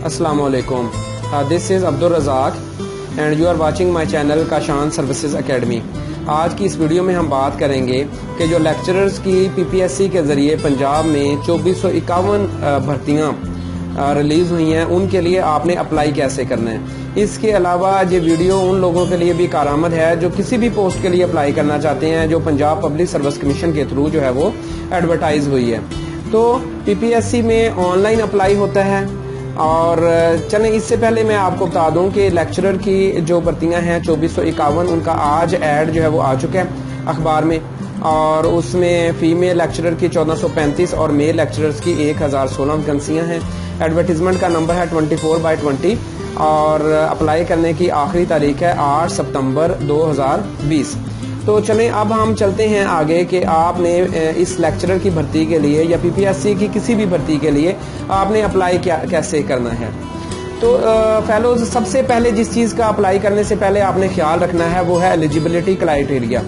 अस्सलामुअलैकुम, this is Abdul Razzaq and you are watching my channel Kashan services academy. आज की इस वीडियो में हम बात करेंगे कि जो लेक्चरर्स की पीपीएससी के ज़रिए पंजाब में 2451 भर्तियाँ रिलीज़ हुई हैं, उनके लिए आपने अप्लाई कैसे करना है। इसके अलावा ये वीडियो उन लोगों के लिए भी कारआमद है जो किसी भी पोस्ट के लिए अप्लाई करना चाहते हैं, जो पंजाब पब्लिक सर्विस कमीशन के थ्रू जो है वो एडवर्टाइज हुई है। तो पीपीएससी में ऑनलाइन अप्लाई होता है। और चलें, इससे पहले मैं आपको बता दूं कि लेक्चरर की जो भर्तियां हैं 2451, उनका आज ऐड जो है वो आ चुका है अखबार में, और उसमें फीमेल लेक्चरर की 1435 और मेल लेक्चरर्स की 1016 वैकेंसियां हैं। एडवर्टीजमेंट का नंबर है 24/20 और अप्लाई करने की आखिरी तारीख है 8 सितंबर 2020। तो चलें, अब हम चलते हैं आगे कि आपने इस लेक्चरर की भर्ती के लिए या पीपीएससी की किसी भी भर्ती के लिए आपने अप्लाई कैसे करना है। तो फेलोज, सबसे पहले जिस चीज़ का अप्लाई करने से पहले आपने ख्याल रखना है वो है एलिजिबिलिटी क्राइटेरिया।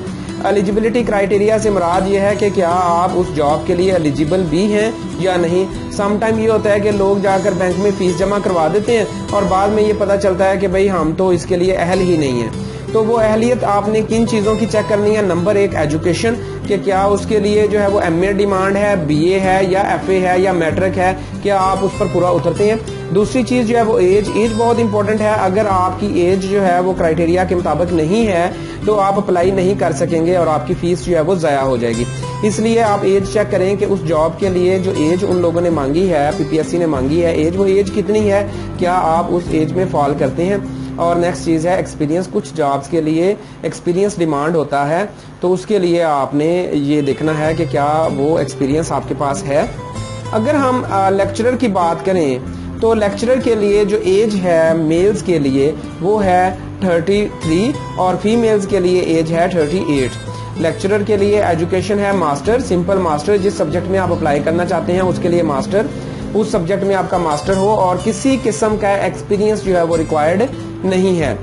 एलिजिबिलिटी क्राइटेरिया से मुराद ये है कि क्या आप उस जॉब के लिए एलिजिबल भी हैं या नहीं। सम टाइम ये होता है कि लोग जाकर बैंक में फीस जमा करवा देते हैं और बाद में ये पता चलता है कि भाई हम तो इसके लिए अहल ही नहीं है। तो वो अहलियत आपने किन चीज़ों की चेक करनी है। नंबर 1, एजुकेशन, कि क्या उसके लिए जो है वो एमए डिमांड है, बीए है या एफए है या मैट्रिक है, क्या आप उस पर पूरा उतरते हैं। दूसरी चीज़ जो है वो एज बहुत इंपॉर्टेंट है। अगर आपकी एज जो है वो क्राइटेरिया के मुताबिक नहीं है तो आप अप्लाई नहीं कर सकेंगे और आपकी फीस जो है वो ज़ाया हो जाएगी। इसलिए आप एज चेक करें कि उस जॉब के लिए जो एज उन लोगों ने मांगी है, पीपीएससी ने मांगी है एज, वो एज कितनी है, क्या आप उस एज में फॉल करते हैं। और नेक्स्ट चीज़ है एक्सपीरियंस। कुछ जॉब्स के लिए एक्सपीरियंस डिमांड होता है, तो उसके लिए आपने ये देखना है कि क्या वो एक्सपीरियंस आपके पास है। अगर हम लेक्चरर की बात करें तो लेक्चरर के लिए जो एज है मेल्स के लिए वो है 33 और फीमेल्स के लिए एज है 38। लेक्चरर के लिए एजुकेशन है मास्टर, सिंपल मास्टर। जिस सब्जेक्ट में आप अप्लाई करना चाहते हैं उसके लिए मास्टर, उस सब्जेक्ट में आपका मास्टर हो और किसी किस्म का एक्सपीरियंस जो है वो रिक्वायर्ड नहीं है।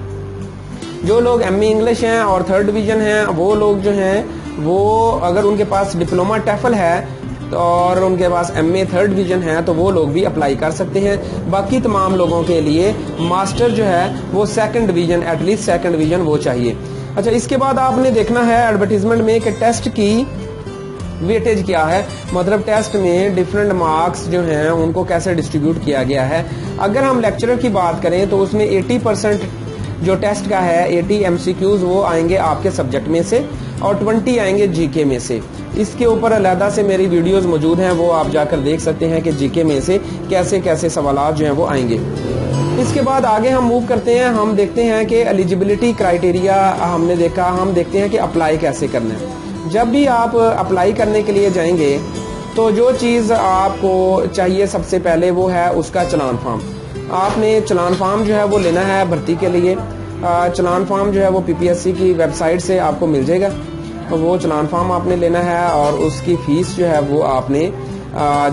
जो लोग एमए इंग्लिश हैं और 3rd डिवीजन हैं, वो लोग जो हैं वो अगर उनके पास डिप्लोमा टेफल है और उनके पास एमए 3rd डिवीजन है तो वो लोग भी अप्लाई कर सकते हैं। बाकी तमाम लोगों के लिए मास्टर जो है वो 2nd division, at least 2nd division वो चाहिए। अच्छा, इसके बाद आपने देखना है एडवर्टीजमेंट में कि टेस्ट की वेटेज क्या है, मतलब टेस्ट में डिफरेंट मार्क्स जो हैं उनको कैसे डिस्ट्रीब्यूट किया गया है। अगर हम लेक्चरर की बात करें तो उसमें 80% जो टेस्ट का है 80 एमसीक्यूज वो आएंगे आपके सब्जेक्ट में से और 20 आएंगे जीके में से। इसके ऊपर अलहदा से मेरी वीडियोस मौजूद हैं, वो आप जाकर देख सकते हैं कि जीके में से कैसे कैसे सवालात जो हैं वो आएंगे। इसके बाद आगे हम मूव करते हैं, हम देखते हैं कि एलिजिबिलिटी क्राइटेरिया हमने देखा, हम देखते हैं कि अप्लाई कैसे करना है। जब भी आप अप्लाई करने के लिए जाएंगे तो जो चीज़ आपको चाहिए सबसे पहले वो है उसका चलान फार्म। आपने चलान फार्म जो है वो लेना है भर्ती के लिए। चलान फार्म जो है वो पीपीएससी की वेबसाइट से आपको मिल जाएगा, तो वो चलान फार्म आपने लेना है और उसकी फ़ीस जो है वो आपने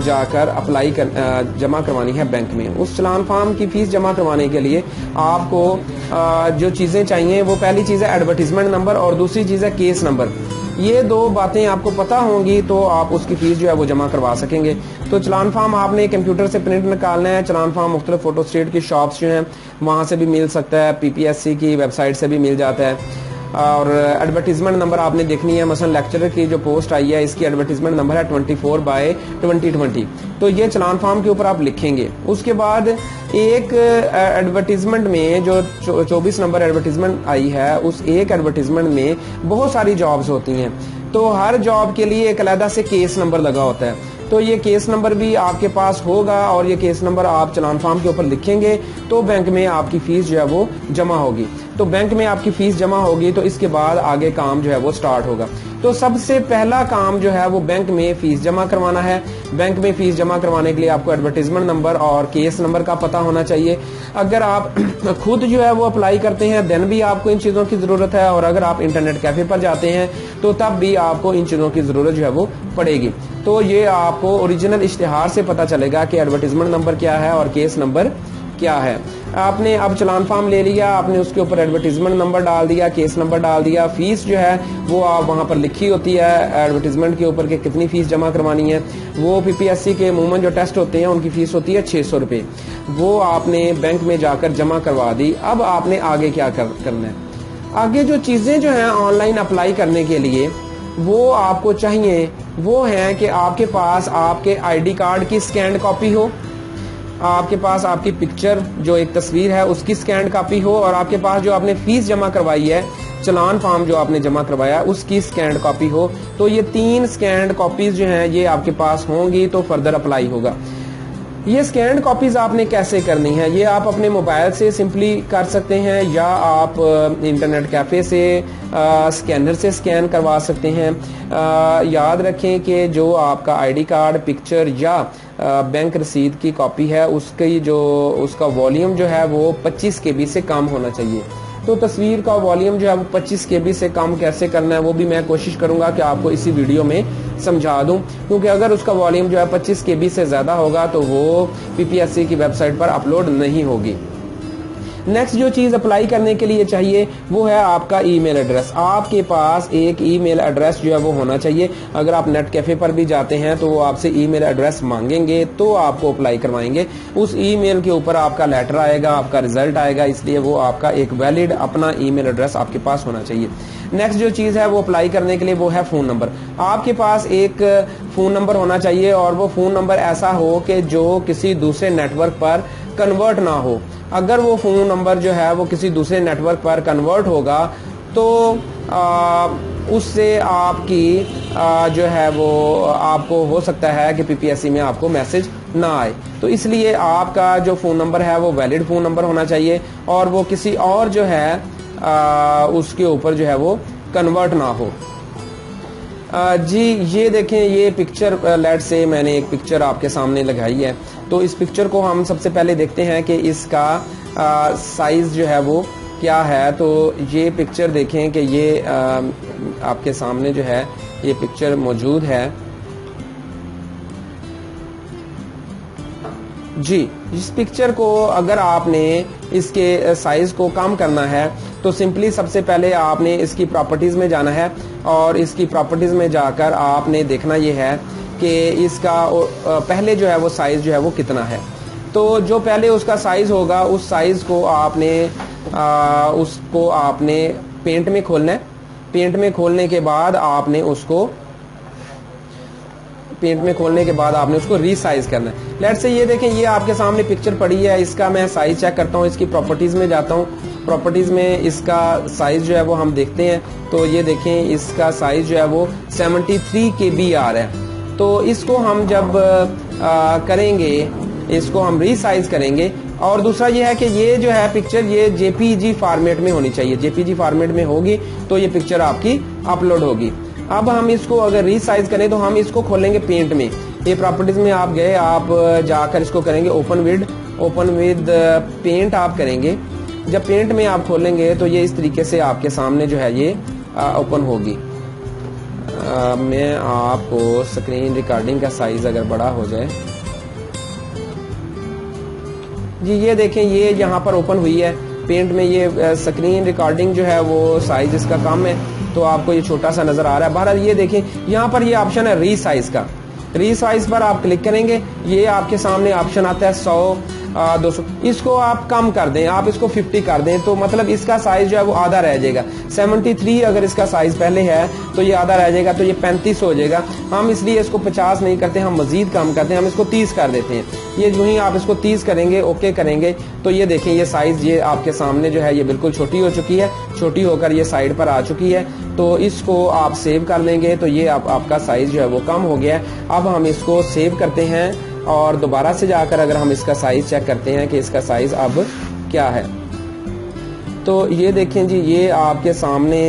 जाकर अप्लाई कर जमा करवानी है बैंक में। उस चलान फार्म की फ़ीस जमा करवाने के लिए आपको जो चीज़ें चाहिए वो पहली चीज़ है एडवर्टीजमेंट नंबर और दूसरी चीज़ है केस नंबर। ये 2 बातें आपको पता होंगी तो आप उसकी फ़ीस जो है वो जमा करवा सकेंगे। तो चलान फार्म आपने कंप्यूटर से प्रिंट निकालना है। चलान फार्म मुख्तलिफ फ़ोटो स्टेट की शॉप्स जो हैं वहाँ से भी मिल सकता है, पीपीएससी की वेबसाइट से भी मिल जाता है। और एडवर्टीजमेंट नंबर आपने देखनी है, मसलन लेक्चरर की जो पोस्ट आई है इसकी एडवर्टीजमेंट नंबर है 24/2020। तो ये चलान फार्म के ऊपर आप लिखेंगे। उसके बाद एक एडवर्टीजमेंट में जो 24 नंबर एडवर्टीजमेंट आई है उस एक एडवर्टीजमेंट में बहुत सारी जॉब्स होती हैं, तो हर जॉब के लिए एक अलग से केस नंबर लगा होता है। तो ये केस नंबर भी आपके पास होगा और ये केस नंबर आप चलान फार्म के ऊपर लिखेंगे तो बैंक में आपकी फ़ीस जो है वो जमा होगी। तो बैंक में आपकी फ़ीस जमा होगी तो इसके बाद आगे काम जो है वो स्टार्ट होगा। तो सबसे पहला काम जो है वो बैंक में फ़ीस जमा करवाना है। बैंक में फ़ीस जमा करवाने के लिए आपको एडवर्टीजमेंट नंबर और केस नंबर का पता होना चाहिए। अगर आप खुद जो है वो अप्लाई करते हैं देन भी आपको इन चीज़ों की ज़रूरत है, और अगर आप इंटरनेट कैफ़े पर जाते हैं तो तब भी आपको इन चीज़ों की ज़रूरत जो है वो पड़ेगी। तो ये आपको ओरिजिनल इश्तिहार से पता चलेगा कि एडवर्टीजमेंट नंबर क्या है और केस नंबर क्या है। आपने अब चलान फॉर्म ले लिया, आपने उसके ऊपर एडवर्टीजमेंट नंबर डाल दिया, केस नंबर डाल दिया, फीस जो है वो आप वहाँ पर लिखी होती है एडवर्टीजमेंट के ऊपर कि कितनी फीस जमा करवानी है। वो पीपीएससी के अमूमन जो टेस्ट होते हैं उनकी फीस होती है 600 रुपये। वो आपने बैंक में जाकर जमा करवा दी। अब आपने आगे क्या करना है, आगे जो चीज़ें जो हैं ऑनलाइन अप्लाई करने के लिए वो आपको चाहिए वो है कि आपके पास आपके आईडी कार्ड की स्कैन कॉपी हो, आपके पास आपकी पिक्चर जो एक तस्वीर है उसकी स्कैन कॉपी हो, और आपके पास जो आपने फीस जमा करवाई है, चलान फॉर्म जो आपने जमा करवाया उसकी स्कैन कॉपी हो। तो ये 3 स्कैन कॉपीज जो हैं ये आपके पास होंगी तो फर्दर अप्लाई होगा। ये स्कैन कॉपीज आपने कैसे करनी है, ये आप अपने मोबाइल से सिंपली कर सकते हैं या आप इंटरनेट कैफे से स्कैनर से स्कैन करवा सकते हैं। याद रखें कि जो आपका आईडी कार्ड, पिक्चर या बैंक रसीद की कॉपी है उसका वॉल्यूम जो है वो 25 KB से कम होना चाहिए। तो तस्वीर का वॉल्यूम जो है वो 25 KB से कम कैसे करना है वो भी मैं कोशिश करूंगा कि आपको इसी वीडियो में समझा दूं, क्योंकि अगर उसका वॉल्यूम जो है 25 KB से ज़्यादा होगा तो वो पीपीएससी की वेबसाइट पर अपलोड नहीं होगी। नेक्स्ट जो चीज़ अप्लाई करने के लिए चाहिए वो है आपका ईमेल एड्रेस। आपके पास एक ईमेल एड्रेस जो है वो होना चाहिए। अगर आप नेट कैफे पर भी जाते हैं तो वो आपसे ईमेल एड्रेस मांगेंगे तो आपको अप्लाई करवाएंगे। उस ईमेल के ऊपर आपका लेटर आएगा, आपका रिजल्ट आएगा, इसलिए वो आपका एक वैलिड अपना ईमेल एड्रेस आपके पास होना चाहिए। नेक्स्ट जो चीज़ है वो अप्लाई करने के लिए वो है फ़ोन नंबर। आपके पास एक फ़ोन नंबर होना चाहिए और वो फ़ोन नंबर ऐसा हो कि जो किसी दूसरे नेटवर्क पर कन्वर्ट ना हो। अगर वो फ़ोन नंबर जो है वो किसी दूसरे नेटवर्क पर कन्वर्ट होगा तो उससे आपकी जो है वो आपको हो सकता है कि पीपीएससी में आपको मैसेज ना आए। तो इसलिए आपका जो फ़ोन नंबर है वो वैलिड फ़ोन नंबर होना चाहिए और वो किसी और जो है उसके ऊपर जो है वो कन्वर्ट ना हो। जी ये देखें, ये पिक्चर लेट से मैंने एक पिक्चर आपके सामने लगाई है। तो इस पिक्चर को हम सबसे पहले देखते हैं कि इसका साइज़ जो है वो क्या है। तो ये पिक्चर देखें कि ये आपके सामने जो है ये पिक्चर मौजूद है। जी इस पिक्चर को अगर आपने इसके साइज़ को कम करना है तो सिंपली सबसे पहले आपने इसकी प्रॉपर्टीज़ में जाना है और इसकी प्रॉपर्टीज़ में जाकर आपने देखना ये है कि इसका पहले जो है वो साइज़ जो है वो कितना है। तो जो पहले उसका साइज़ होगा उस साइज़ को आपने पेंट में खोलना है। पेंट में खोलने के बाद आपने उसको रीसाइज करना है। लेट्स से ये देखें, ये आपके सामने पिक्चर पड़ी है, इसका मैं साइज चेक करता हूँ, इसकी प्रॉपर्टीज़ में जाता हूँ। प्रॉपर्टीज़ में इसका साइज जो है वो हम देखते हैं। तो ये देखें इसका साइज जो है वो 73 KB आ रहा है। तो इसको हम जब करेंगे, इसको हम रीसाइज करेंगे। और दूसरा ये है कि ये जो है पिक्चर ये जेपीजी फॉर्मेट में होनी चाहिए। जेपीजी फॉर्मेट में होगी तो ये पिक्चर आपकी अपलोड होगी। अब हम इसको अगर रीसाइज करें तो हम इसको खोलेंगे पेंट में। ये प्रॉपर्टीज में आप गए, आप जाकर इसको करेंगे ओपन विद पेंट आप करेंगे। जब पेंट में आप खोलेंगे तो ये इस तरीके से आपके सामने जो है ये ओपन होगी। मैं आपको स्क्रीन रिकॉर्डिंग का साइज अगर बड़ा हो जाए, जी ये देखें ये यहाँ पर ओपन हुई है पेंट में। ये स्क्रीन रिकॉर्डिंग जो है वो साइज इसका कम है तो आपको ये छोटा सा नजर आ रहा है। बहरहाल ये देखें यहाँ पर ये ऑप्शन है रीसाइज का। रीसाइज पर आप क्लिक करेंगे, ये आपके सामने ऑप्शन आता है 100 200। इसको आप कम कर दें, आप इसको 50 कर दें तो मतलब इसका साइज जो है वो आधा रह जाएगा। 73 अगर इसका साइज पहले है तो ये आधा रह जाएगा, तो ये 35 हो जाएगा। हम इसलिए इसको 50 नहीं करते, हम मजीद कम करते हैं, हम इसको 30 कर देते हैं। ये जो ही आप इसको 30 करेंगे, ओके करेंगे, तो ये देखें ये साइज ये आपके सामने जो है ये बिल्कुल छोटी हो चुकी है। छोटी होकर ये साइड पर आ चुकी है। तो इसको आप सेव कर लेंगे तो ये आपका साइज जो है वो कम हो गया है। अब हम इसको सेव करते हैं और दोबारा से जाकर अगर हम इसका साइज चेक करते हैं कि इसका साइज अब क्या है, तो ये देखें जी ये आपके सामने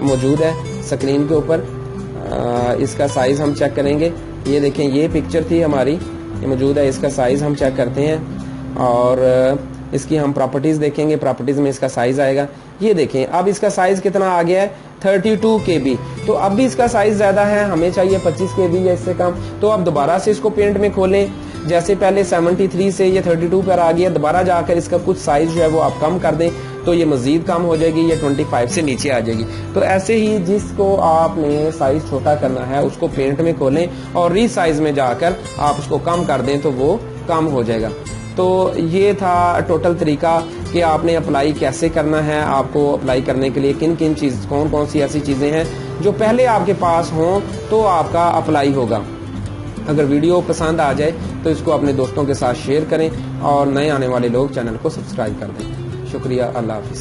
मौजूद है स्क्रीन के ऊपर। इसका साइज हम चेक करेंगे। ये देखें ये पिक्चर थी हमारी, ये मौजूद है। इसका साइज हम चेक करते हैं और इसकी हम प्रॉपर्टीज देखेंगे। प्रॉपर्टीज में इसका साइज आएगा। ये देखें अब इसका साइज कितना आ गया है 32 KB। तो अब भी इसका साइज ज्यादा है, हमें चाहिए 25 KB या इससे कम। तो अब दोबारा से इसको पेंट में खोलें, जैसे पहले 73 से ये 32 पर आ गया, दोबारा जाकर इसका कुछ साइज जो है वो आप कम कर दें तो ये मजीद कम हो जाएगी, ये 25 से नीचे आ जाएगी। तो ऐसे ही जिसको आपने साइज छोटा करना है उसको पेंट में खोलें और रीसाइज में जाकर आप उसको कम कर दें तो वो कम हो जाएगा। तो ये था टोटल तरीका कि आपने अप्लाई कैसे करना है, आपको अप्लाई करने के लिए किन किन चीज़ कौन कौन सी ऐसी चीज़ें हैं जो पहले आपके पास हों तो आपका अप्लाई होगा। अगर वीडियो पसंद आ जाए तो इसको अपने दोस्तों के साथ शेयर करें और नए आने वाले लोग चैनल को सब्सक्राइब कर दें। शुक्रिया, अल्लाह हाफिज़।